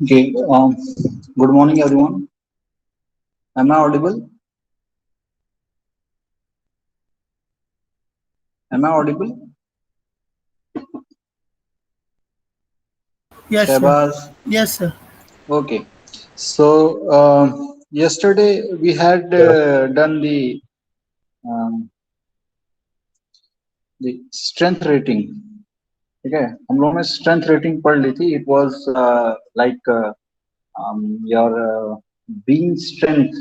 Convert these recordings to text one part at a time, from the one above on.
Okay. Good morning, everyone. Am I audible? Am I audible? Yes, sir. Shabazz. Yes, sir. Okay. So yesterday we had done the strength rating. Okay. हम लोग ने strength rating पढ़ ली थी. It was like your beam strength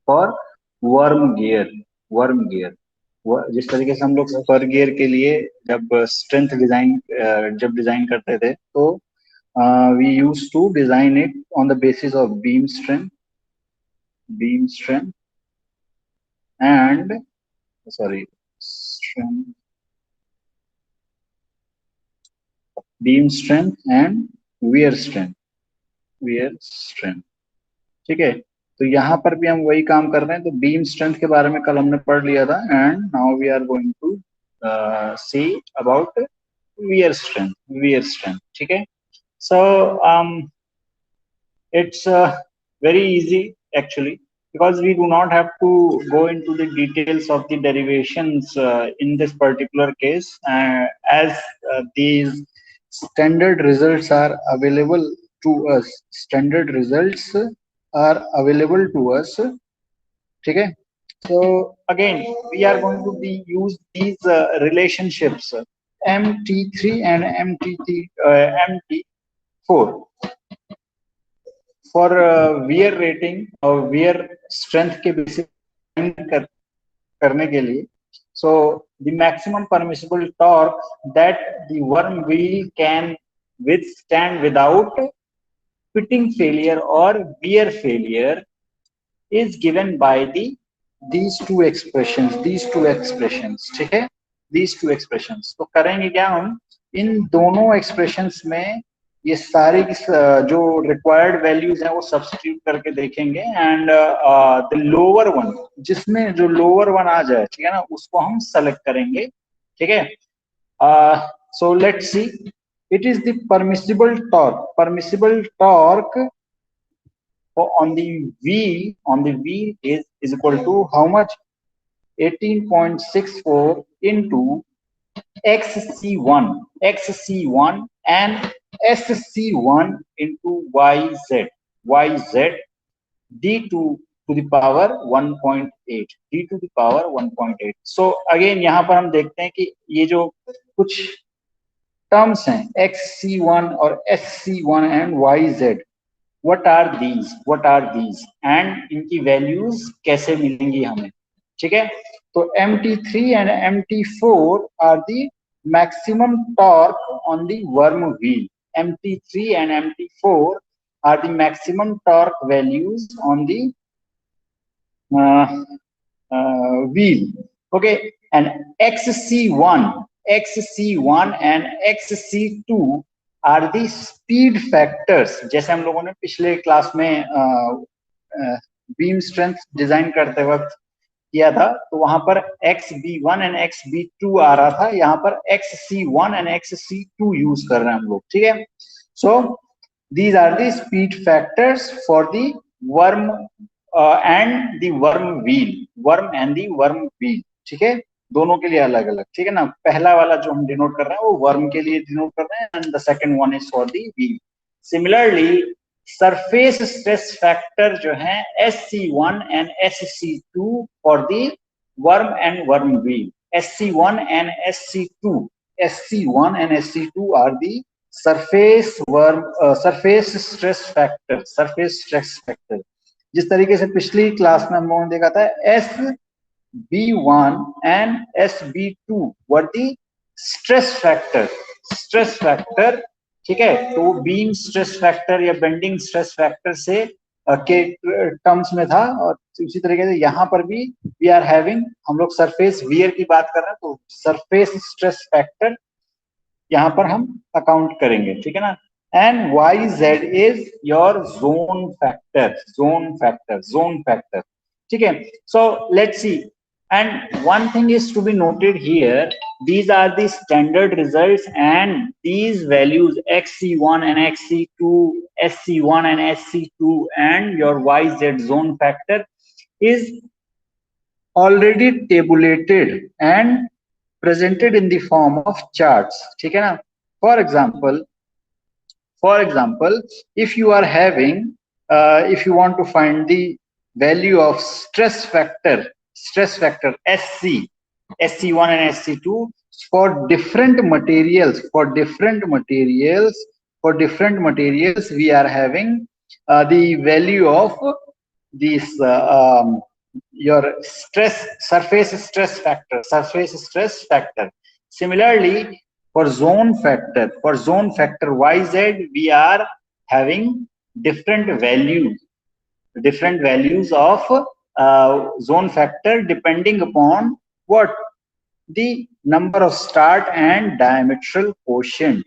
for worm gear. Worm gear. जिस तरीके से हम लोग पर गियर के लिए जब स्ट्रेंथ डिजाइन जब डिजाइन करते थे तो we used to design it on the basis of beam strength and sorry strength beam strength and wear strength wear strength. ठीक है, तो यहाँ पर भी हम वही काम कर रहे हैं. तो बीम स्ट्रेंथ के बारे में कल हमने पढ़ लिया था and now we are going to see about wear strength. ठीक है, so it's very easy actually, because we do not have to go into the details of the derivations in this particular case, as these standard results are available to us. Standard results are available to us. Okay, so again we are going to be use these relationships mt3 and mt4 for wear rating और wear strength के basis करने के लिए. So the maximum permissible torque that the worm wheel can withstand without fitting failure or wear failure is given by these two expressions. ठीक है, these two expressions. तो करेंगे क्या हम इन दोनों expressions में ये सारी जो रिक्वायर्ड वैल्यूज हैं वो सब्स्टिट्यूट करके देखेंगे एंड द लोअर वन, जिसमें जो लोअर वन आ जाए, ठीक है ना, उसको हम सेलेक्ट करेंगे. ठीक है, so let's see. It is the permissible torque on the wheel is equal to how much? 18.64 into xc1 and sc1 into yz d2 to the power 1.8. So again यहाँ पर हम देखते हैं कि ये जो कुछ टर्म्स हैं xc1 और sc1 and yz, what are these and इनकी वैल्यूज कैसे मिलेंगी हमें. ठीक है, तो mt3 and mt4 are the maximum torque on the worm wheel. mt3 and mt4 are the maximum torque values on the wheel. Okay, and xc1 and xc2 are the speed factors. जैसे हम लोगों ने पिछले class में beam strength design करते वक्त किया था, तो वहां पर XB1 एंड XB2 आ रहा था, यहाँ पर XC1 एंड XC2 यूज कर रहे हैं हम लोग. ठीक है, so these are the speed factors for the worm and the worm wheel. ठीक है, दोनों के लिए अलग अलग. ठीक है ना, पहला वाला जो हम डिनोट कर रहे हैं वो वर्म के लिए डिनोट कर रहे हैं and the second one is for the wheel. Similarly surface stress factor जो है SC1 and SC2 for the worm and worm wheel. SC1 and SC2 are the surface stress factor. जिस तरीके से पिछली क्लास में हम लोगों ने देखा था SB1 and SB2 were the stress factor. ठीक है, तो बीम स्ट्रेस फैक्टर या बेंडिंग स्ट्रेस फैक्टर से के टर्म्स में था, और उसी तरीके से यहाँ पर भी वी आर हैविंग, हम लोग सरफेस वियर की बात कर रहे हैं, तो सरफेस स्ट्रेस फैक्टर यहाँ पर हम अकाउंट करेंगे. ठीक है ना, and YZ is your zone factor. ठीक है, so let's see. And one thing is to be noted here these are the standard results, and these values XC1 and XC2, SC1 and SC2, and your YZ zone factor is already tabulated and presented in the form of charts. ठीक है ना? For example, if you are having, if you want to find the value of stress factor SC1 and SC2 for different materials, we are having the value of this your surface stress factor. Similarly, for zone factor YZ, we are having different values of zone factor depending upon what? The number of start and diametral quotient.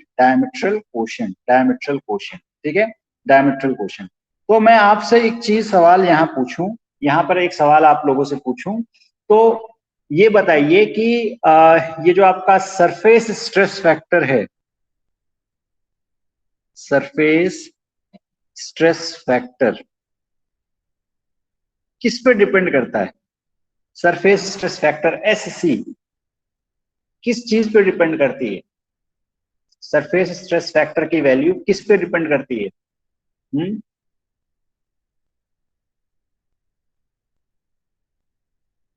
ठीक है, diametral quotient. तो मैं आपसे एक चीज सवाल यहाँ पूछूं, यहाँ पर एक सवाल आप लोगों से पूछूं, तो ये बताइए कि ये जो आपका सरफेस स्ट्रेस फैक्टर है, सरफेस स्ट्रेस फैक्टर किस पे डिपेंड करता है? सरफेस स्ट्रेस फैक्टर SC किस चीज पे डिपेंड करती है? सरफेस स्ट्रेस फैक्टर की वैल्यू किस पे डिपेंड करती है?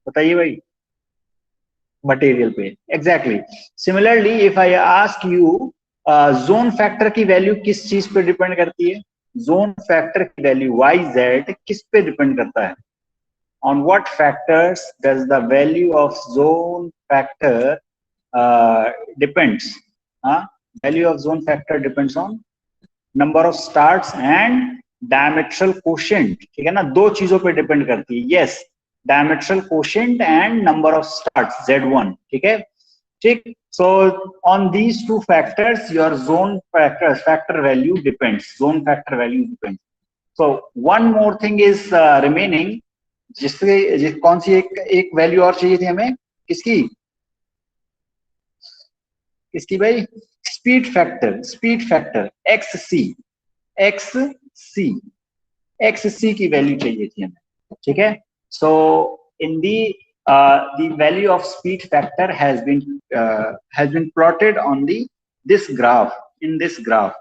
बताइए भाई। मटेरियल पे, exactly. Similarly if I ask you, zone factor की वैल्यू किस चीज पे डिपेंड करती है? जोन फैक्टर की वैल्यू YZ किस पे डिपेंड करता है? On what factors does the value of zone factor depends? Value of zone factor depends on number of starts and diametral quotient. ठीक है ना, दो चीजों पे डिपेंड करती है। yes, diametral quotient and number of starts Z1. ठीक है, ठीक। So on these two factors your zone factor value depends. Zone factor value depends. So one more thing is remaining, जिससे कौन सी एक वैल्यू और चाहिए थी हमें? किसकी भाई? स्पीड फैक्टर XC की वैल्यू चाहिए थी हमें। ठीक है, सो इन the value of speed factor has been plotted on this graph. In this graph,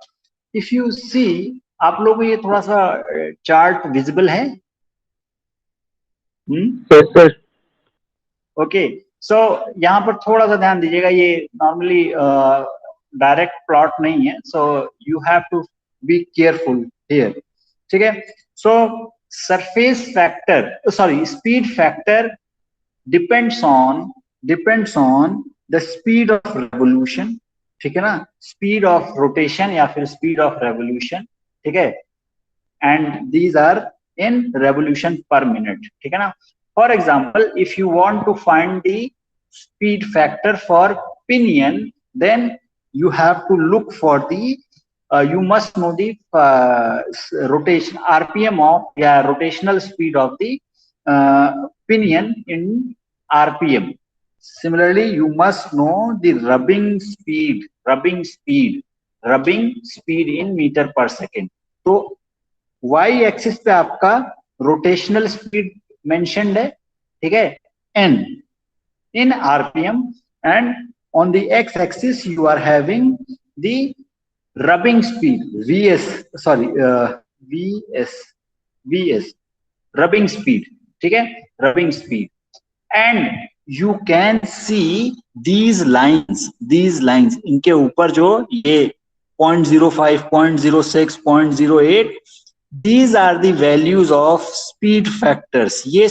if you see, आप लोगों को ये थोड़ा सा चार्ट विजिबल है? ओके, सो यहाँ पर थोड़ा सा ध्यान दीजिएगा, ये नॉर्मली डायरेक्ट प्लॉट नहीं है, so you have to be careful here. ठीक है, so surface factor, sorry, speed factor depends on the speed of revolution. ठीक है ना, स्पीड ऑफ रोटेशन या फिर स्पीड ऑफ रेवोल्यूशन। ठीक है, and these are in revolution per minute. ठीक है ना? For example, if you want to find the speed factor for pinion, then you have to look for the you must know the rotation RPM of, rotational speed of the pinion in RPM. Similarly, you must know the rubbing speed in meter per second. तो Y axis पे आपका rotational speed mentioned है। ठीक है, N in RPM, and on the X axis you are having the rubbing speed VS rubbing speed. ठीक है, rubbing speed, and you can see these lines इनके ऊपर जो ये 0.05, 0.06, 0.08, these are the values of speed factors. ये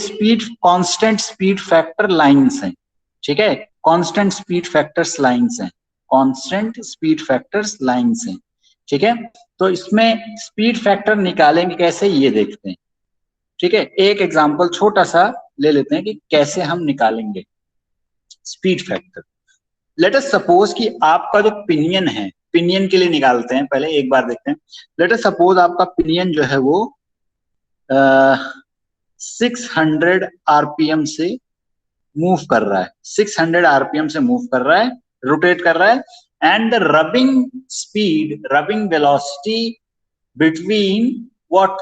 constant speed factor lines हैं। ठीक है, constant speed factors lines हैं, ठीक है। तो इसमें स्पीड फैक्टर निकालेंगे कैसे, ये देखते हैं। ठीक है, एक एग्जांपल छोटा सा ले लेते हैं कि कैसे हम निकालेंगे speed factor. Let us suppose कि आपका जो पिनियन है, पिनियन के लिए निकालते हैं, पहले एक बार देखते हैं। लेट अस सपोज आपका पिनियन जो है वो 600 आरपीएम से मूव कर रहा है, 600 आरपीएम से मूव कर रहा है, रोटेट कर रहा है, and the rubbing speed, rubbing velocity between what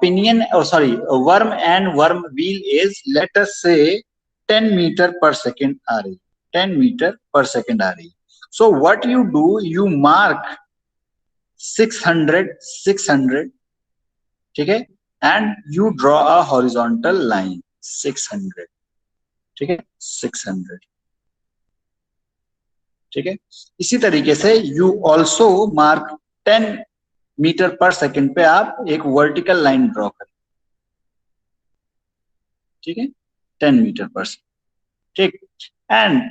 pinion, oh sorry, worm and worm wheel is, let us say 10 meter per second आ रही, 10 meter per second आ रही. So what you do, you mark 600, ठीक है, and you draw a horizontal line 600, ठीक है, 600, ठीक है. इसी तरीके से you also mark 10 मीटर पर सेकंड पे आप एक वर्टिकल लाइन ड्रॉ करें, ठीक है, 10 मीटर पर सेकंड, ठीक, and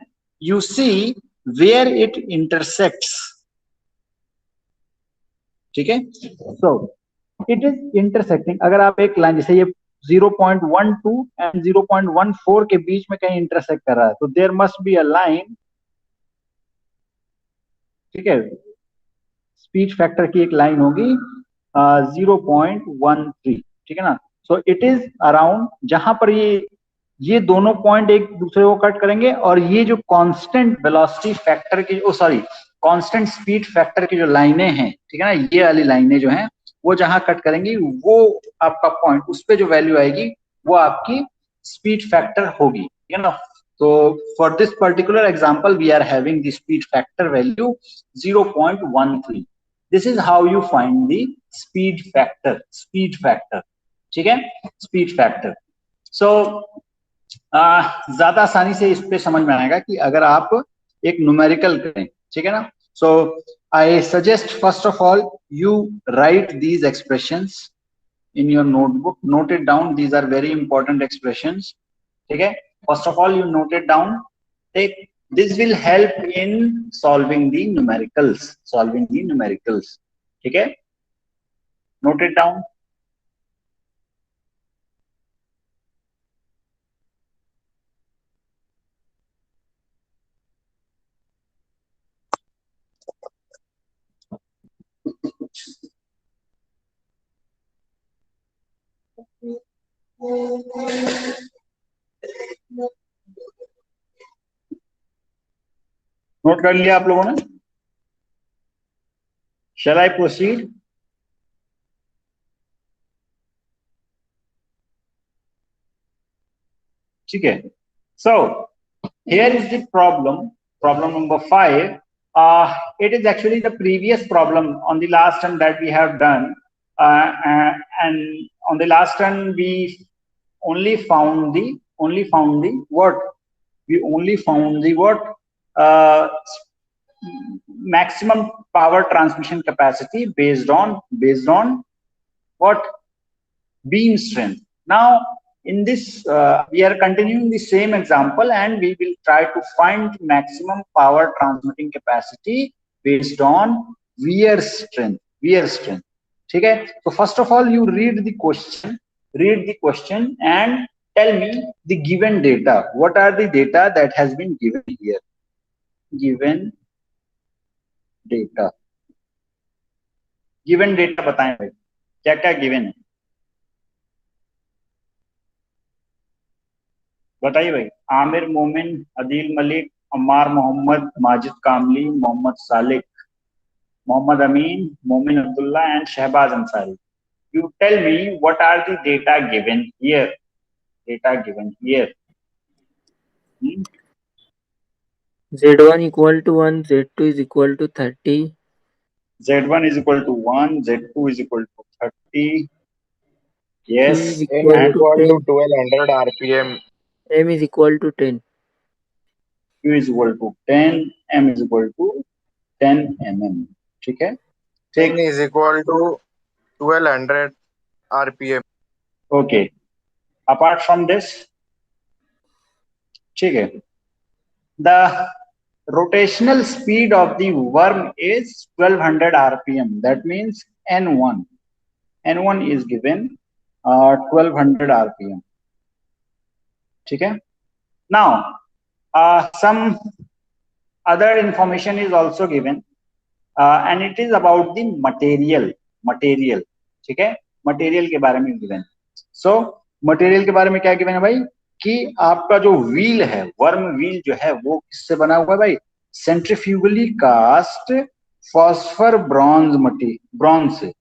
you see where it intersects, ठीक है. सो इट इज इंटरसेक्टिंग, अगर आप एक लाइन जैसे ये 0.12 एंड 0.14 के बीच में कहीं इंटरसेक्ट कर रहा है, तो there must be a line, ठीक है, स्पीड फैक्टर की एक लाइन होगी 0.13, ठीक है ना. सो इट इज अराउंड, जहां पर ये दोनों पॉइंट एक दूसरे को कट करेंगे, और ये जो कांस्टेंट वेलोसिटी फैक्टर की, ओ सॉरी, कांस्टेंट स्पीड फैक्टर की जो लाइनें हैं, ठीक है ना, ये वाली लाइनें जो हैं वो जहां कट करेंगी, वो आपका पॉइंट, उस पे जो वैल्यू आएगी वो आपकी स्पीड फैक्टर होगी, ठीक है ना. So for this particular example, we are having the speed factor value 0.13. This is how you find the speed factor. Speed factor, ठीक है, speed factor. So ज्यादा आसानी से इस पे समझ में आएगा कि अगर आप एक न्यूमेरिकल करें, ठीक है ना. So I suggest first of all you write these expressions in your notebook. Note it down. These are very important expressions. ठीक है. First of all, you note it down. Take, this will help in solving the numericals. Solving the numericals. ठीक है. Note it down. Note कर लिया आप लोगों ने? Shall I proceed? ठीक है. So here is the problem. Problem number 5. It is actually the previous problem on the last term that we have done, and on the last term we only found the what? We only found the what? Maximum power transmission capacity based on what? Beam strength. Now in this we are continuing the same example, and we will try to find maximum power transmitting capacity based on wear strength. ठीक है. So first of all, you read the question and tell me the given data. What are the data that has been given here? Given data बताएं भाई, क्या क्या given है, बताइए भाई. आमिर, मोमिन, अदील मलिक, अम्मार मोहम्मद, माजिद कामली, Mohammad Salik, Mohammad Amin, Momin Abdullah and Shahbaz Ansari. You tell me what are the data given here? Data given here. Z1 equal to 1, Z2 is equal to 30. Z1 is equal to 1, Z2 is equal to 30. Yes. Q is M equal is to equal 10. to 1200 RPM. M is equal to 10. Q is equal to 10, M is equal to 10 mm. ठीक है. N is equal to 1200 RPM. Okay. Apart from this, ठीक है, the rotational speed of the worm is 1200 RPM. That means N1. N1 is given 1200 RPM. ठीक है. Now some other information is also given, and it is about the material. ठीक है, material के बारे में given. So material के बारे में क्या given है भाई? कि आपका जो व्हील है, वर्म व्हील जो है वो किससे बना हुआ है भाई? सेंट्रीफ्यूगली कास्ट फॉस्फर ब्रॉन्ज से,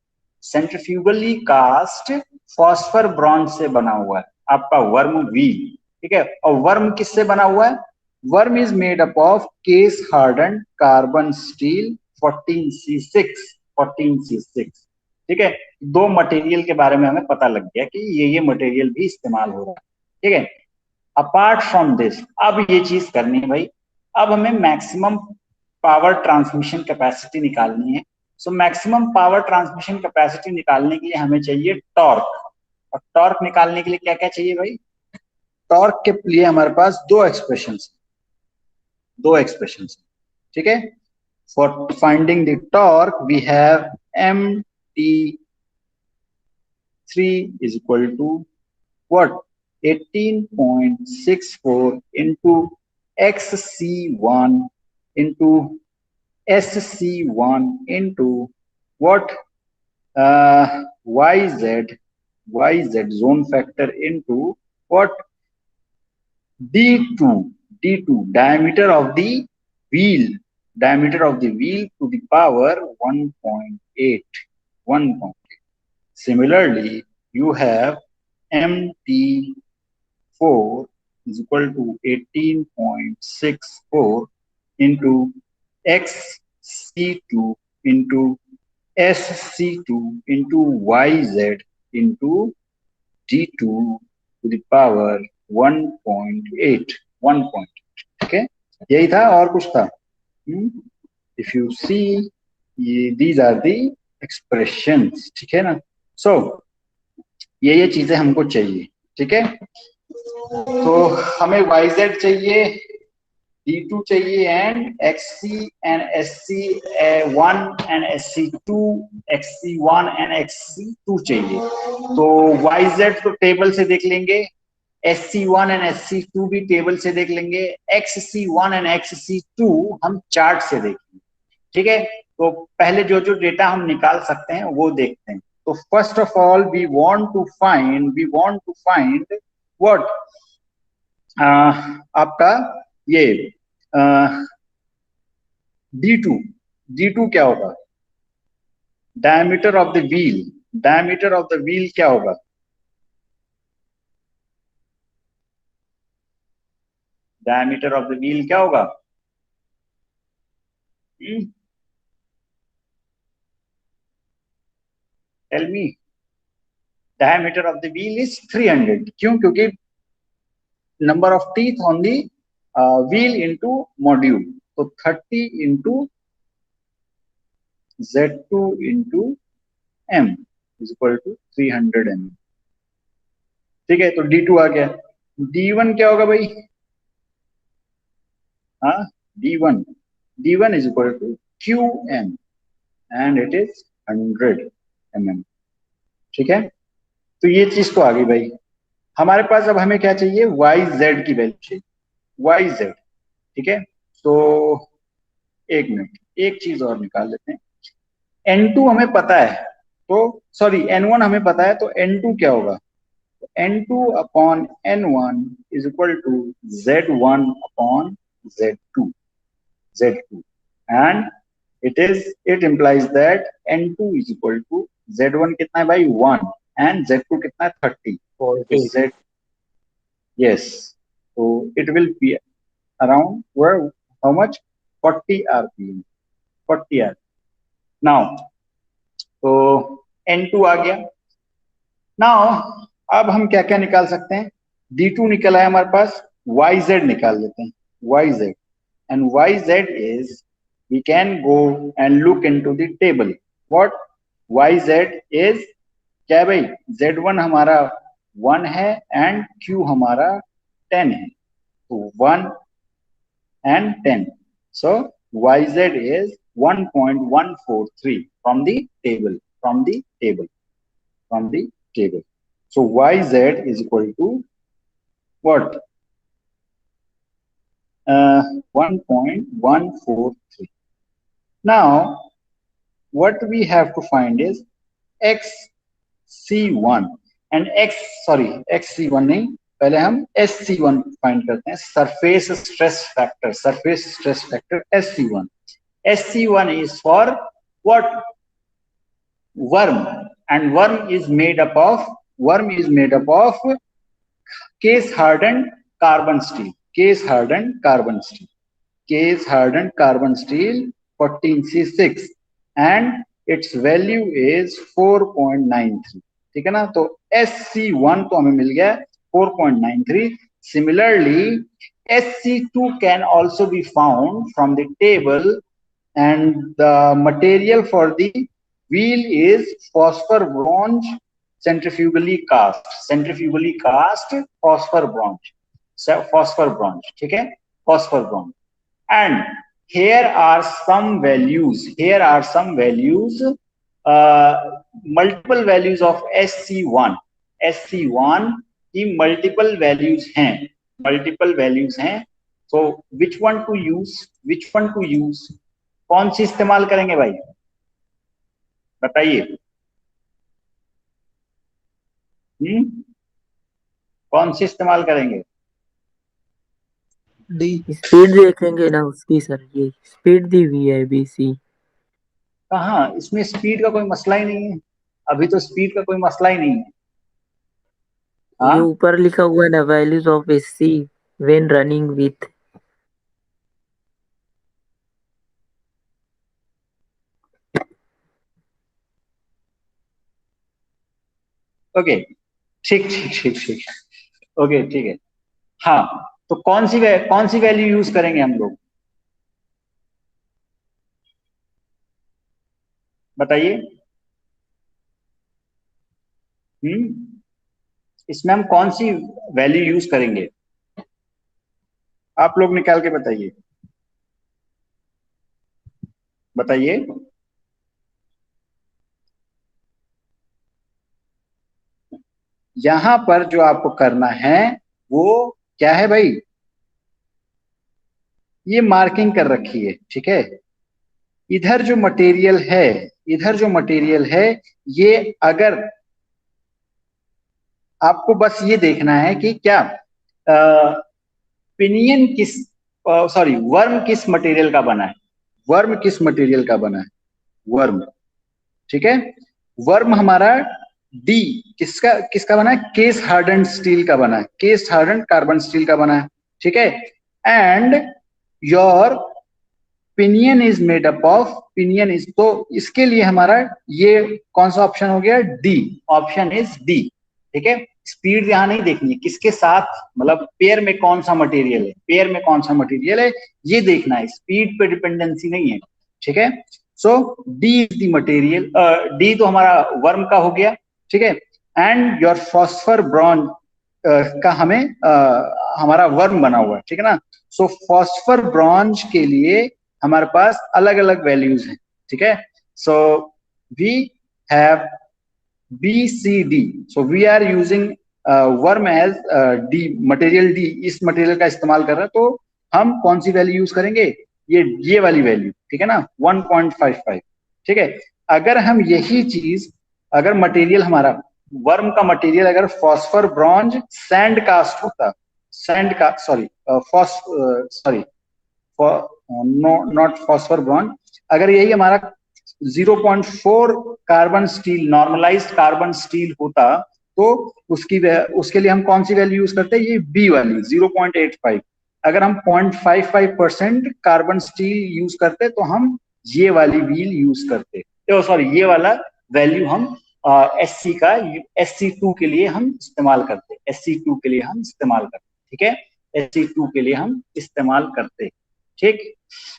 सेंट्रीफ्यूगली कास्ट फॉस्फर ब्रॉन्ज से बना हुआ है आपका वर्म व्हील, ठीक है। और वर्म किससे बना हुआ है? Worm is made up of case harden carbon steel 14C6, ठीक है। दो मटेरियल के बारे में हमें पता लग गया कि ये मटेरियल भी इस्तेमाल हो रहा है, ठीक है। अपार्ट फ्रॉम दिस, अब ये चीज करनी है भाई, अब हमें मैक्सिमम पावर ट्रांसमिशन कैपेसिटी निकालनी है। So maximum power transmission capacity निकालने के लिए हमें चाहिए टॉर्क, और टॉर्क निकालने के लिए क्या क्या चाहिए भाई? टॉर्क के लिए हमारे पास दो एक्सप्रेशन, ठीक है। For finding the torque we have mt3 is equal to what? 18.64 into xc1 into sc1 into what? yz zone factor into what? d2 diameter of the wheel to the power 1.8. Similarly, you have mt4 is equal to 18.64 into xc2 into sc2 into yz into d2 to the power 1.8. ठीक है, यही था और कुछ था? If you see, these are the expressions, ठीक है ना। So ये चीजें हमको चाहिए, ठीक है। तो हमें yz चाहिए, d2 चाहिए, and xc and sc1 and sc2, xc1 and xc2 चाहिए। तो yz तो टेबल से देख लेंगे, SC1 एंड SC2 भी टेबल से देख लेंगे, XC1 एंड XC2 हम चार्ट से देखेंगे, ठीक है। तो पहले जो डेटा हम निकाल सकते हैं वो देखते हैं। तो first of all we want to find what? आपका ये D2 क्या होगा? डायमीटर ऑफ द व्हील क्या होगा? डायमीटर ऑफ द व्हील क्या होगा? Tell me. Diameter of the wheel is 300। क्यों? क्योंकि number of teeth on the wheel into module, तो 30 into Z2 into M is equal to 300 mm, ठीक है। तो D2 आ गया। D1 क्या होगा भाई? हाँ, D1 is equal to QM and it is 100 mm, ठीक है। तो ये चीज तो आ गई भाई। हमारे पास अब हमें क्या चाहिए? YZ की वैल्यू चाहिए, YZ, ठीक है। तो एक मिनट, एक चीज और निकाल लेते हैं। N2 हमें पता है, तो सॉरी N1 हमें पता है, तो N2 क्या होगा? N2 upon N1 is equal to Z1 upon Z2, and it implies that N2 is equal to Z1 कितना है भाई? 1, and Z2 कितना है? 30. Z, yes, so it will be around where, how much? 40 RPM, 40 RPM. Now, तो N2 आ गया। Now, अब हम क्या क्या निकाल सकते हैं? D2 निकल आया हमारे पास, YZ निकाल लेते हैं, YZ, and YZ is, we can go and look into the table. What? YZ is क्या भाई? Z1 हमारा 1 है and Q हमारा 10 है, तो 1 and 10, so YZ is 1.143 from the table. So YZ is equal to what? 1.143. Now, what we have to find is XC1 and XC1 नहीं, पहले हम SC1 फाइंड करते हैं, surface stress factor SC1. SC1 is for what? Worm, and worm is made up of case hardened carbon steel. Case hardened carbon steel 14C6 and its value is 4.93. ठीक है ना, तो SC1 तो हमें मिल गया 4.93. Similarly, SC2 can also be found from the table, and the material for the wheel is phosphor bronze centrifugally cast phosphor bronze. ठीक है, phosphor bronze. And here are some values, multiple values of SC1 की multiple values हैं. So which one to use? कौन सी इस्तेमाल करेंगे भाई, बताइए. कौन सी इस्तेमाल करेंगे? डी. स्पीड देखेंगे ना उसकी सर, ये स्पीड दी हुई है BC. कहाँ, इसमें स्पीड का कोई मसला ही नहीं है, अभी तो स्पीड का कोई मसला ही नहीं है. ये ऊपर लिखा हुआ है ना, values of SC when running with. Okay, ठीक. ओके, ठीक है. हाँ, तो कौन सी वैल्यू यूज करेंगे हम लोग, बताइए. इसमें हम कौन सी वैल्यू यूज करेंगे, आप लोग निकाल के बताइए. यहां पर जो आपको करना है वो क्या है भाई, ये मार्किंग कर रखी है, ठीक है. इधर जो मटेरियल है ये, अगर आपको बस ये देखना है कि क्या पिनियन वर्म किस मटेरियल का बना है, वर्म, ठीक है. वर्म हमारा डी किसका बना है, केस हार्डन स्टील का बना है, केस हार्डन कार्बन स्टील का बना है, ठीक है. And your pinion is made up of तो इसके लिए हमारा ये कौन सा ऑप्शन हो गया, डी. ऑप्शन इज डी, ठीक है. स्पीड यहां नहीं देखनी है, किसके साथ, मतलब पेयर में कौन सा मटेरियल है, ये देखना है, स्पीड पे डिपेंडेंसी नहीं है, ठीक है. So D is the material, D तो हमारा वर्म का हो गया, ठीक है. एंड योर फॉस्फर ब्रॉन्ज का हमारा वर्म बना हुआ है, ठीक है ना. सो फॉस्फर ब्रॉन्ज के लिए हमारे पास अलग अलग वैल्यूज हैं, ठीक है. So we have BCD, so we are using worm as D, material D, इस मटेरियल का इस्तेमाल कर रहे हैं, तो हम कौन सी वैल्यू यूज करेंगे, ये वाली वैल्यू, ठीक है ना, 1.55, ठीक है. अगर हम यही चीज, अगर मटेरियल हमारा वर्म का मटेरियल अगर फॉस्फर ब्रॉन्ज सैंड कास्ट होता, नॉट फॉस्फर ब्रॉन्ज, अगर यही हमारा 0.4 carbon steel, normalised carbon steel होता, तो उसके लिए हम कौन सी वैल्यू यूज करते हैं, ये बी वाली 0.85. अगर हम 0.55% कार्बन स्टील यूज करते तो हम ये वाली व्हील यूज करते, ये वाला वैल्यू हम SC2 के लिए हम इस्तेमाल करते, ठीक है. SC2 के लिए हम इस्तेमाल करते, ठीक.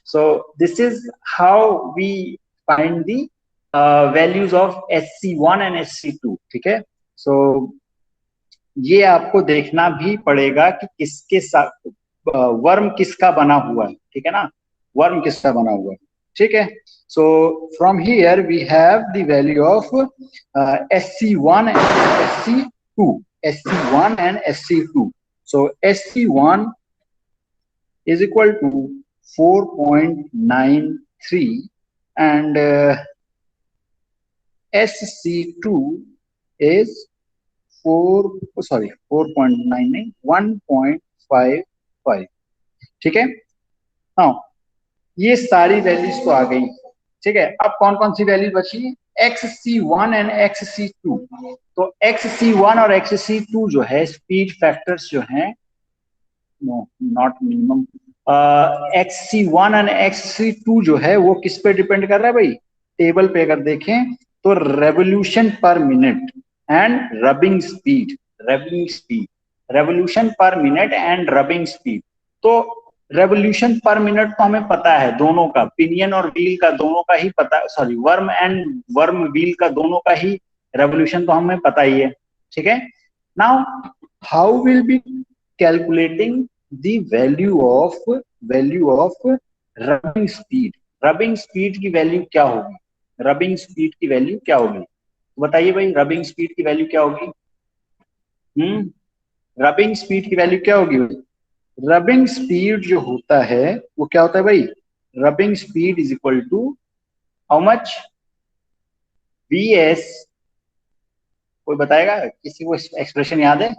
So this is how we find the values of SC1 and SC2, ठीक है. सो ये आपको देखना भी पड़ेगा कि किसके साथ वर्म किसका बना हुआ है, ठीक है ना, वर्म किसका बना हुआ है, ठीक है. So from here we have the value of SC1 and SC2. So SC1 is equal to 4.93 and SC2 is 4.9 नहीं, 1.55। ठीक है। हाँ, ये सारी वैल्यूज तो आ गई। ठीक है, अब कौन कौन सी वैल्यू बची? XC1 and XC2। तो XC1 और XC2 जो है स्पीड फैक्टर्स जो हैं, no not minimum, XC1 and XC2 जो है वो किस पे डिपेंड कर रहा है भाई? टेबल पे अगर देखें तो रेवोल्यूशन पर minute and rubbing speed, revolution पर मिनट एंड रबिंग स्पीड। तो रेवोल्यूशन पर मिनट तो हमें पता है दोनों का, पिनियन और व्हील का दोनों का ही पता, sorry worm and worm wheel का दोनों का ही रेवोल्यूशन तो हमें पता ही है। ठीक है, now how will be calculating the value of rubbing speed? Rubbing speed की वैल्यू क्या होगी? रबिंग स्पीड की वैल्यू क्या होगी? बताइए भाई, रबिंग स्पीड की वैल्यू क्या होगी? रबिंग स्पीड की वैल्यू क्या होगी? रबिंग स्पीड जो होता है वो क्या होता है भाई? Rubbing speed is equal to how much? VS, कोई बताएगा? किसी को एक्सप्रेशन याद है?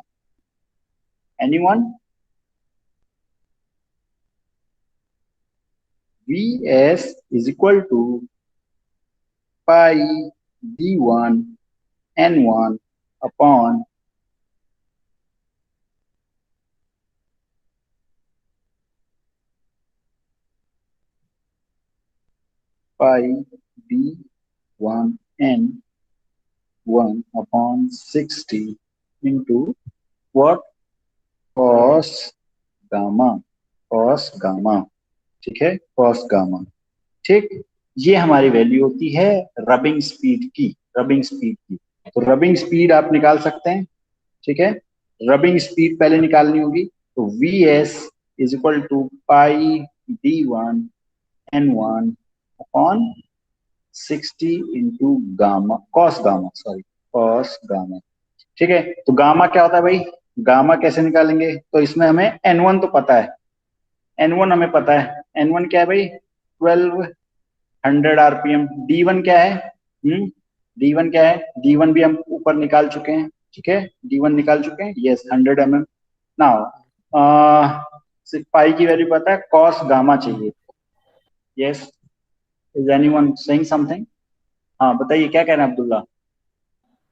Anyone? VS is equal to pi D1 N1 upon pi D1 N1 upon 60 into what? Cos gamma, ठीक है, cos gamma। ठीक, ये हमारी वैल्यू होती है रबिंग स्पीड की, तो रबिंग स्पीड आप निकाल सकते हैं। ठीक है, रबिंग स्पीड पहले निकालनी होगी, तो VS is equal to pi D1 N1 upon 60 into gamma, cos gamma. ठीक है, तो गामा क्या होता है भाई? गामा कैसे निकालेंगे? तो इसमें हमें N1 तो पता है, N1 हमें पता है, N1 क्या है भाई? 1200 RPM। D1 क्या है? D1 क्या है? D1 भी हम ऊपर निकाल चुके हैं। ठीक है, D1 निकाल चुके हैं, यस 100 mm। नाउ सिर्फ पाई की वैल्यू पता है, कॉस गामा चाहिए। Yes, is anyone saying something? हाँ बताइए, क्या कह रहे हैं Abdullah?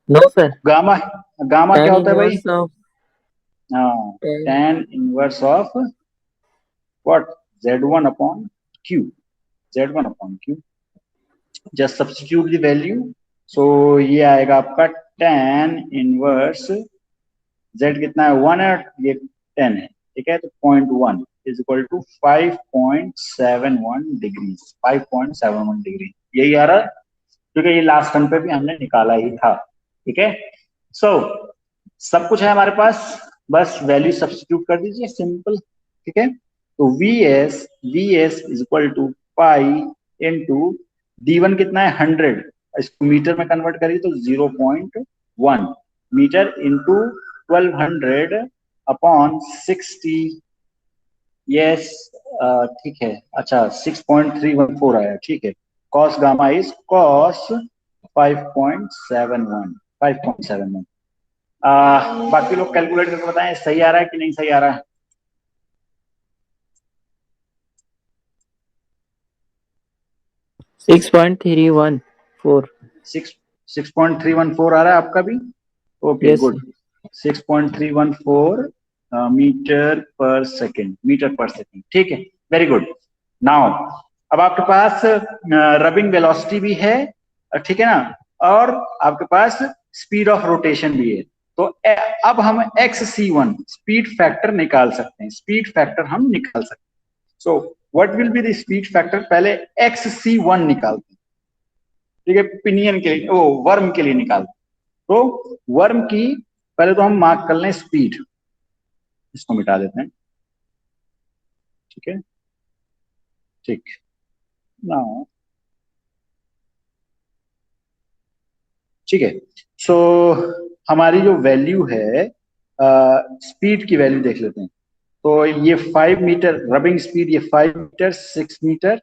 No sir. Gamma, gamma क्या tan होता है भाई? inverse of हाँ, tan tan inverse of what? Z1 upon Q, Z1 upon Q। Just substitute the value, so ये आएगा आपका tan इनवर्स, Z कितना है? 1 है, ये 10 है। ठीक है, तो 0.1 is equal to 5.71 degree, 5.71 degree यही आ रहा, क्योंकि ये लास्ट टर्म पे भी हमने निकाला ही था। ठीक है, सो सब कुछ है हमारे पास, बस वैल्यू सब्स्टिट्यूट कर दीजिए, सिंपल। ठीक है, तो VS is equal to pi into D1 कितना है? 100, इसको मीटर में कन्वर्ट करिए तो 0.1 मीटर इंटू 1200 अपॉन 60। यस, ठीक है, अच्छा 6.314 आया। ठीक है, कॉस गामा इज कॉस 5.71। बाकी लोग कैलकुलेट करके बताएं सही आ रहा है कि नहीं सही आ रहा है? 6.314। 6.314 आ रहा है आपका भी? ओके यस गुड, 6.314 मीटर पर सेकेंड। ठीक है, वेरी गुड। नाउ अब आपके पास रबिंग वेलोसिटी भी है, ठीक है ना, और आपके पास स्पीड ऑफ रोटेशन भी है। तो अब हम XC1 स्पीड फैक्टर निकाल सकते हैं, so what will be the speed factor? पहले XC1 निकालते हैं। ठीक है, पिनियन के लिए, ओ वर्म के लिए निकालते हैं। तो वर्म की पहले तो हम मार्क कर लें स्पीड, इसको मिटा देते हैं। ठीक है, ठीक, नाउ ठीक है, सो हमारी जो वैल्यू है, स्पीड की वैल्यू देख लेते हैं। तो ये 5 मीटर रबिंग स्पीड, ये 5 मीटर, 6 मीटर,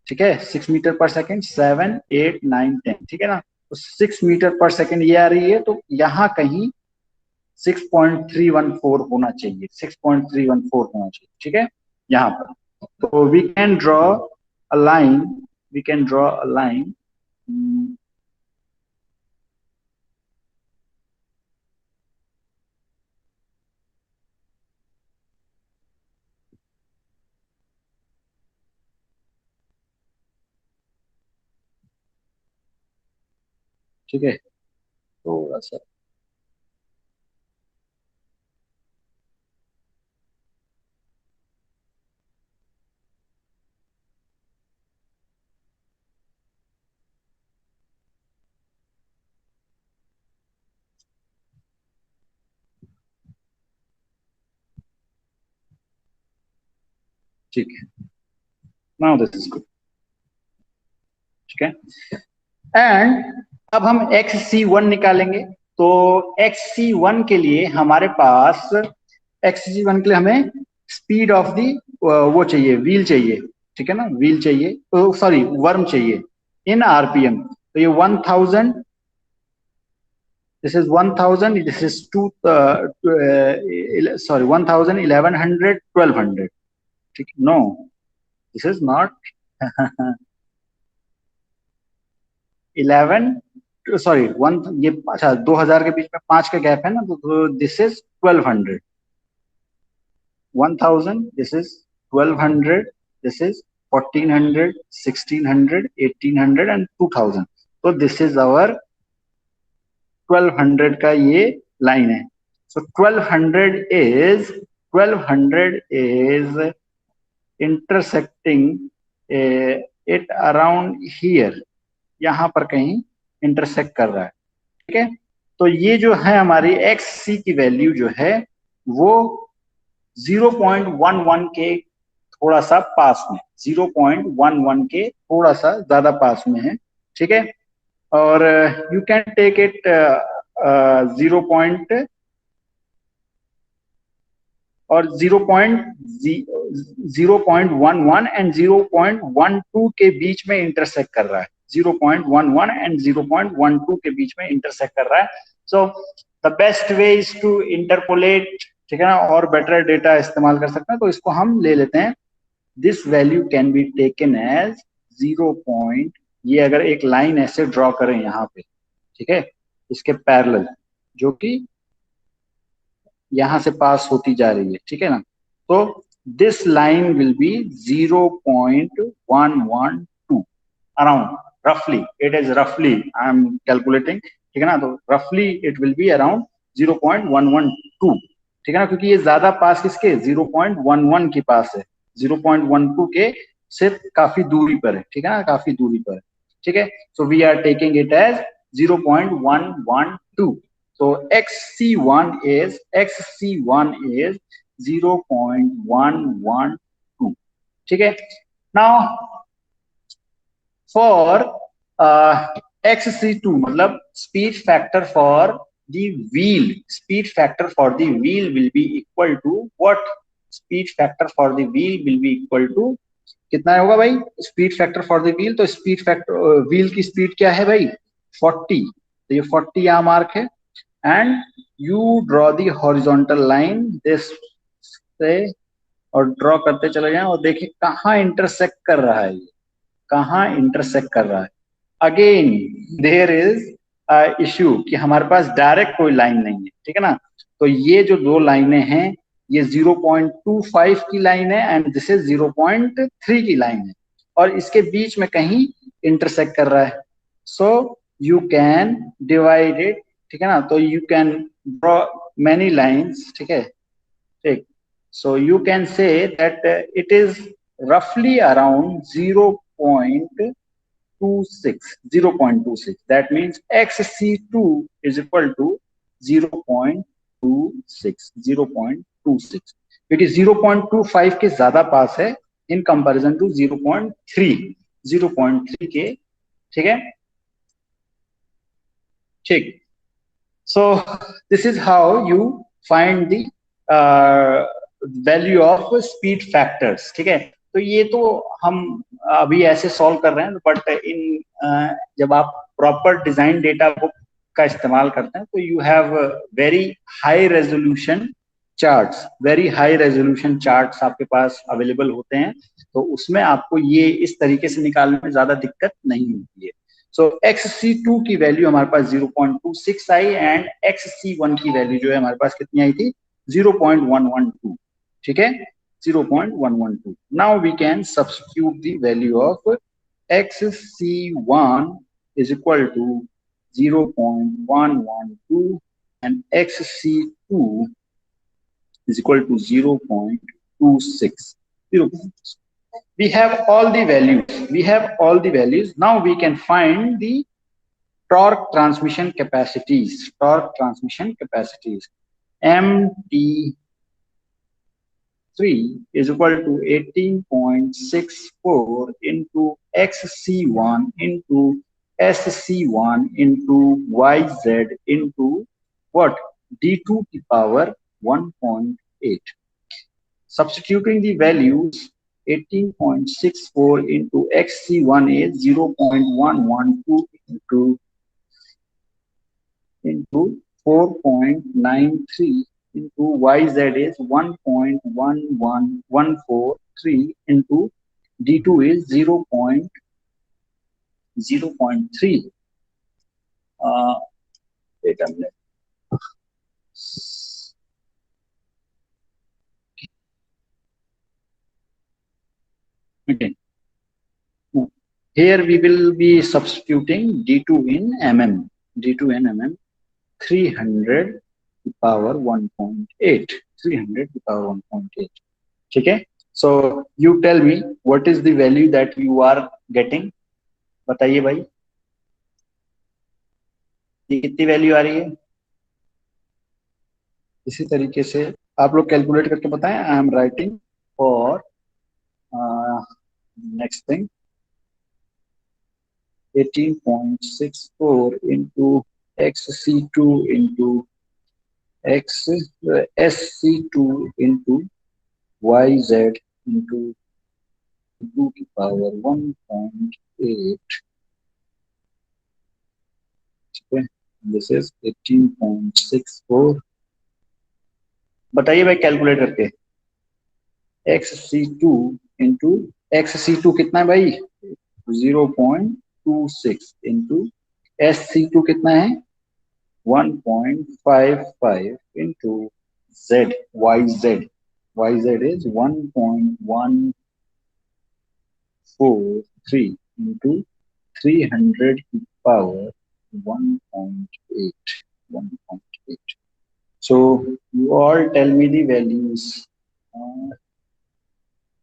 ठीक है, 6 मीटर पर सेकेंड, 7 8 9 10, ठीक है ना। तो 6 मीटर पर सेकेंड ये आ रही है, तो यहाँ कहीं 6.314 होना चाहिए, 6.314 होना चाहिए, ठीक है। यहाँ पर तो we can draw a line, we can draw a line, ठीक है, थोड़ा सा ठीक है, नाउ दिस इज गुड, ठीक है। एंड अब हम XC1 निकालेंगे। तो XC1 के लिए हमारे पास, XC1 के लिए हमें स्पीड ऑफ दी वो चाहिए, व्हील चाहिए, ठीक है ना, व्हील चाहिए, सॉरी वर्म चाहिए इन RPM। तो ये 1000, this is 1000, this is 1000, 1100, 1200, ठीक, no this is not 11, sorry 1, ये अच्छा 2000 के बीच में 5 का गैप है ना, तो this is 1200, 1000, this is 1200, this is 1400, 1600, 1800 and 2000। तो दिस इज आवर 1200 का ये लाइन है। सो 1200 is intersecting it around here, यहां पर कहीं इंटरसेक्ट कर रहा है, ठीक है। तो ये जो है हमारी XC की वैल्यू जो है वो 0.11 के थोड़ा सा पास में, 0.11 के थोड़ा सा ज्यादा पास में है, ठीक है। और यू कैन टेक इट 0. और 0.11 एंड 0.12 के बीच में इंटरसेक्ट कर रहा है, 0.11 एंड 0.12 के बीच में इंटरसेक्ट कर रहा है। So the best way is to interpolate, ठीक है ना, और बेटर डेटा इस्तेमाल कर सकते हैं। तो इसको हम ले लेते हैं, this value can be taken as 0. ये अगर एक लाइन ऐसे ड्रॉ करें यहाँ पे, ठीक है, इसके पैरेलल, जो कि यहां से पास होती जा रही है, ठीक है ना, तो this line will be 0.112 around, रफली, इट इज रफली, आई एम कैलकुलेटिंग, ठीक है ना, तो रफली इट विल बी अराउंड 0.112, ठीक है ना, क्योंकि ये ज्यादा पास किसके 0.11 के पास है, 0.12 के सिर्फ काफी दूरी पर है, ठीक है ना, काफी दूरी पर है, ठीक है। So we are taking it as 0.112। So XC1 is 0.112, ठीक है। Now for XC2 मतलब speed factor for the wheel, speed factor for the wheel will be equal to what? Speed factor for the wheel will be equal to कितना होगा भाई speed factor for the wheel? तो speed factor wheel की speed क्या है भाई 40, तो ये 40 यहाँ मार्क है। And you draw the horizontal line this से और ड्रॉ करते चले जाएं और देखिए कहाँ इंटरसेक्ट कर रहा है, ये कहाँ इंटरसेक्ट कर रहा है। अगेन देयर इज इश्यू कि हमारे पास डायरेक्ट कोई लाइन नहीं है, ठीक है ना, तो ये जो दो लाइनें हैं ये 0.25 की लाइन है एंड दिस इज 0.3 की लाइन है और इसके बीच में कहीं इंटरसेक्ट कर रहा है। So you can divide it, ठीक है ना, तो you can draw many lines, ठीक है, ठीक। So you can say that it is रफली around 0.26, that means XC2 is equal to 0.26, क्योंकि 0.25 के ज्यादा पास है इन कंपैरिजन टू 0.3 के, ठीक है, ठीक। So this is how you find the value of speed factors, ठीक है। तो ये तो हम अभी ऐसे सॉल्व कर रहे हैं, बट इन जब आप प्रॉपर डिजाइन डेटा को का इस्तेमाल करते हैं तो you have very high resolution charts, very high resolution charts आपके पास अवेलेबल होते हैं, तो उसमें आपको ये इस तरीके से निकालने में ज्यादा दिक्कत नहीं होती है। सो XC2 की वैल्यू हमारे पास 0.26 आई एंड XC1 की वैल्यू जो है हमारे पास कितनी आई थी 0.112, ठीक है 0.112. Now we can substitute the value of XC1 is equal to 0.112 and XC2 is equal to 0.26. We have all the values. Now we can find the torque transmission capacities. MT3 is equal to 18.64 into XC1 into SC1 into YZ into what? D2 to the power 1.8. Substituting the values, 18.64 into XC1 is 0.112 into 4.93 into YZ is 1.1143 into D2 is 0.3. Wait a minute. Okay. Here we will be substituting D2 in mm. 300 to the power 1.8. 300 to the power 1.8. Okay. So you tell me what is the value that you are getting. बताइए भाई, ये कितनी value आ रही है? इसी तरीके से आप लोग कैलकुलेट करके बताएं. I am writing for next thing 18.64 into XC2 into SC2 into YZ into 2 to the power 1.8. Okay. This is 18.64. बताइए भाई कैलकुलेट करके. XC2 into XC2 कितना है भाई? 0.26 into SC2 कितना है? 1.55 into YZ is 1.143 into 300 to the power 1.8. So you all tell me the values.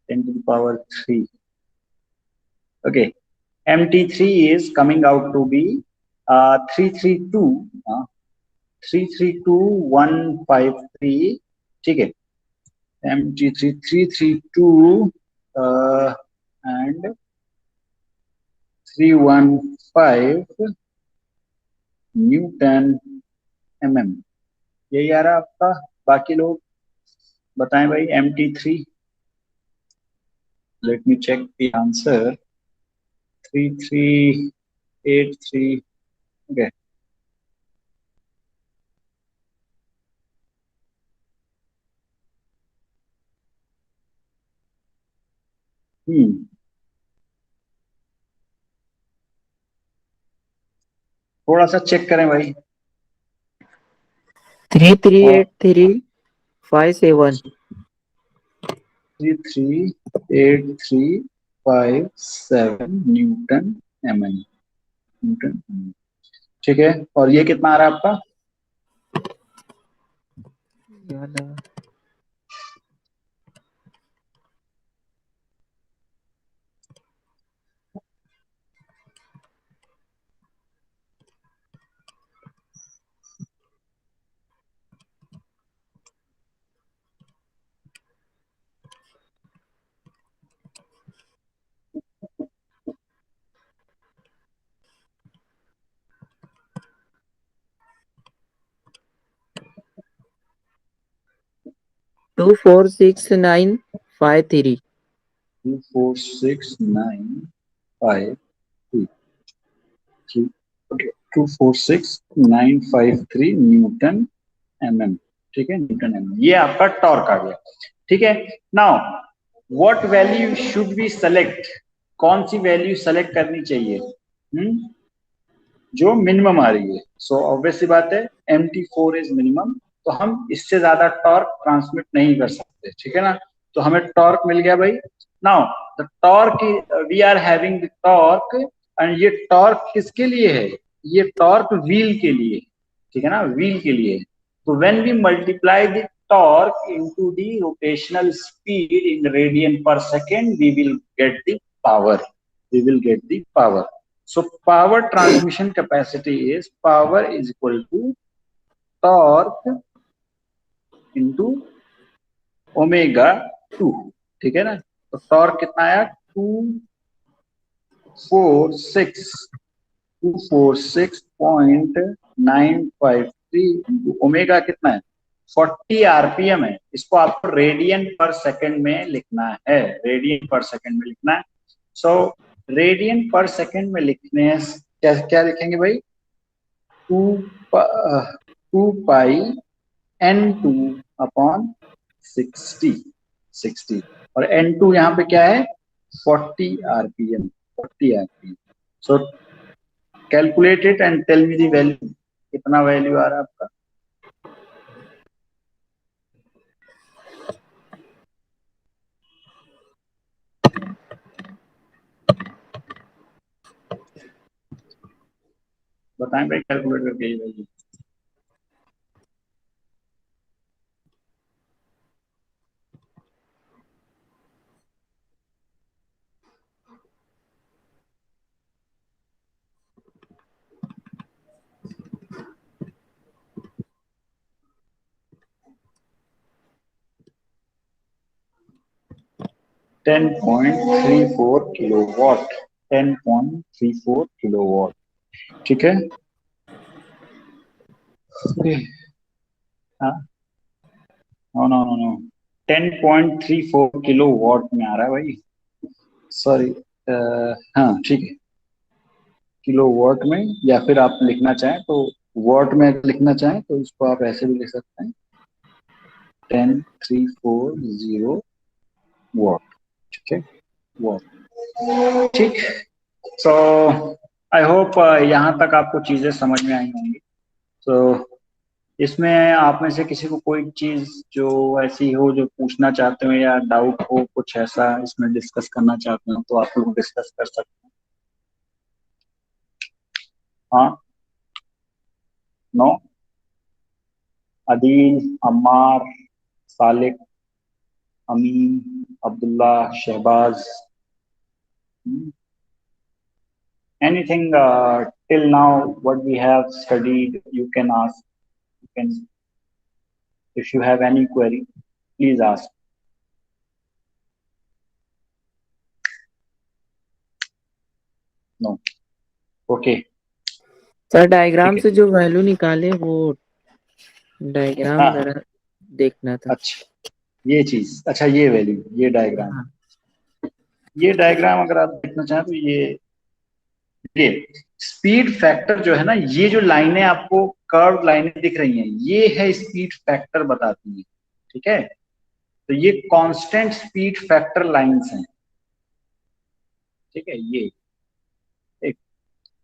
10 to the power 3. Okay, MT3 is coming out to be 332,153. ठीक है, MT3 332 and 315 न्यूटन mm. यही आ रहा आपका. बाकी लोग बताएं भाई. MT3, let me check the answer. 3383. Okay. थोड़ा सा चेक करें भाई. 338357. 338357 न्यूटन mm. ठीक है. और ये कितना आ रहा है आपका? Two four six nine 53. 246,953. Okay. 246,953 Newton mm, ठीक है, न्यूटन mm, ये आपका टॉर्क आ गया। ठीक है, now what value should be select, कौन सी वैल्यू सेलेक्ट करनी चाहिए? जो मिनिमम आ रही है। सो ऑब्वियसली बात है MT4 इज मिनिमम, तो हम इससे ज्यादा टॉर्क ट्रांसमिट नहीं कर सकते, ठीक है ना। तो हमें टॉर्क मिल गया भाई। Now the torque, we are having the torque, and ये टॉर्क किसके लिए है? ये टॉर्क व्हील के लिए, ठीक है ना, व्हील के लिए। तो when we multiply the torque into the rotational speed in radian per second, we will get the power, we will get the power. So power transmission capacity is power is equal to torque into omega 2, ठीक है ना। तो torque कितना आया? 246.953 into omega कितना है? 40 RPM है। इसको आपको रेडियन पर सेकंड में लिखना है, रेडियन पर सेकंड में लिखना है। सो रेडियन पर सेकंड में लिखने क्या क्या लिखेंगे भाई? 2 पाई N2/60 और N2 यहाँ पे क्या है? 40 RPM, 40 RPM. So calculate it and tell me the value, कितना वैल्यू आ रहा है आपका? बताएं भाई, कैलकुलेट करके ये वैल्यू। टेन 10.34 किलोवाट, 10.34 किलोवाट, ठीक है। हाँ, no no no no, 10.34 kilowatt में आ रहा है भाई, सॉरी। हाँ ठीक है, किलोवाट में, या फिर आप लिखना चाहें तो वॉट में लिखना चाहें तो इसको आप ऐसे भी लिख सकते हैं, 10340 वॉट, ठीक है, वॉट, ठीक। सो आई होप यहाँ तक आपको चीजें समझ में आई होंगी। तो इसमें आप में से किसी को कोई चीज जो ऐसी हो जो पूछना चाहते हो या डाउट हो, कुछ ऐसा इसमें डिस्कस करना चाहते हो, तो आप लोग डिस्कस कर सकते हैं। हाँ, no, Adeel, Ammar, Salik, Amin, Abdullah, Shahbaz, anything till now what we have studied, you can ask, you can, if you have any query, please ask. No, okay, sir diagram ठीक से है। जो वैल्यू निकाले वो डायग्राम हाँ जरा देखना था। अच्छा, ये चीज, अच्छा ये वैल्यू, ये डायग्राम, हाँ ये डायग्राम अगर आप देखना चाहें तो ये स्पीड फैक्टर जो है ना, ये जो लाइनें आपको कर्व लाइनें दिख रही हैं, ये है स्पीड फैक्टर बताती है, ठीक है। तो ये कांस्टेंट स्पीड फैक्टर लाइंस हैं, ठीक है। ये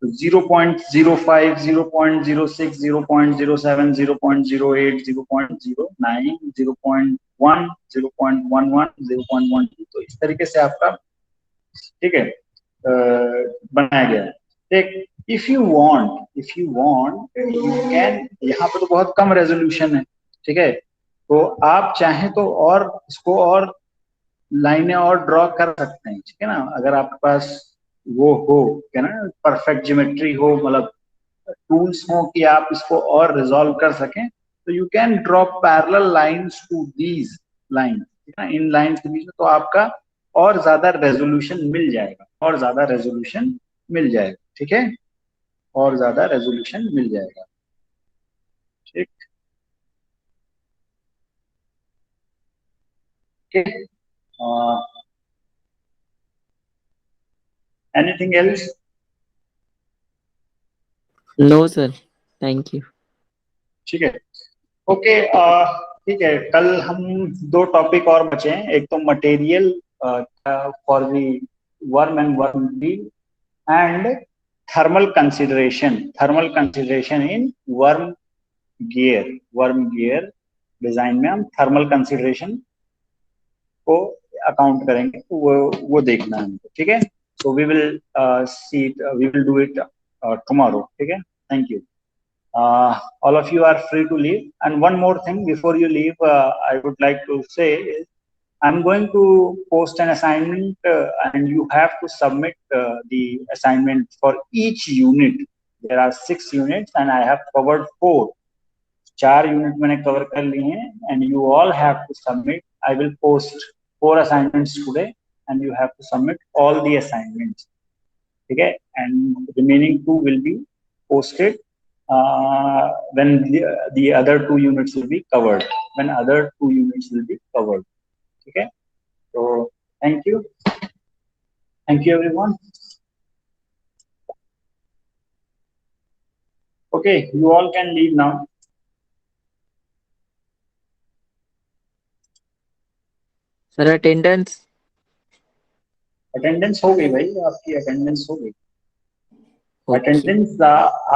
0.05, 0.06, 0.07, 0.08, 0.09, 0.1, 0.11, 0.12, तो इस तरीके से आपका, ठीक है, बनाया गया है। एक if you want you can, यहाँ पे तो बहुत कम रेजोल्यूशन है, ठीक है, तो आप चाहें तो और इसको और लाइनें और ड्रॉ कर सकते हैं, ठीक है ना। अगर आपके पास वो हो, क्या ना, परफेक्ट ज्योमेट्री हो, मतलब टूल्स हो कि आप इसको और रिजॉल्व कर सकें, तो you can draw parallel lines to these line, ठीक है ना। इन लाइंस के बीच में तो आपका और ज्यादा रेजोल्यूशन मिल जाएगा, और ज्यादा रेजोल्यूशन मिल जाएगा, ठीक है, और ज्यादा रेजोल्यूशन मिल जाएगा, ठीक, ठीक। Anything else? No sir, thank you. ठीक है, ओके। ठीक है, कल हम दो टॉपिक और बचे हैं। एक तो material for the worm and worm B, and thermal consideration in worm gear design में हम थर्मल कंसिडरेशन को अकाउंट करेंगे, तो वो देखना है हमको। ठीक है, so we will see we will do it tomorrow. ठीक है, thank you. All of you are free to leave. And one more thing before you leave, I would like to say is I'm going to post an assignment, and you have to submit the assignment for each unit. There are 6 units and I have covered 4. 4 unit मैंने cover कर लिए हैं, and you all have to submit. I will post 4 assignments today and you have to submit all the assignments. Okay, and remaining 2 will be posted when the other 2 units will be covered. Okay, so thank you everyone. Okay, you all can leave now. Sir attendance हो गई भाई, आपकी attendance हो गई। Okay.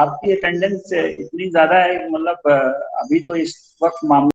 आपकी attendance इतनी ज्यादा है, मतलब अभी तो इस वक्त मामला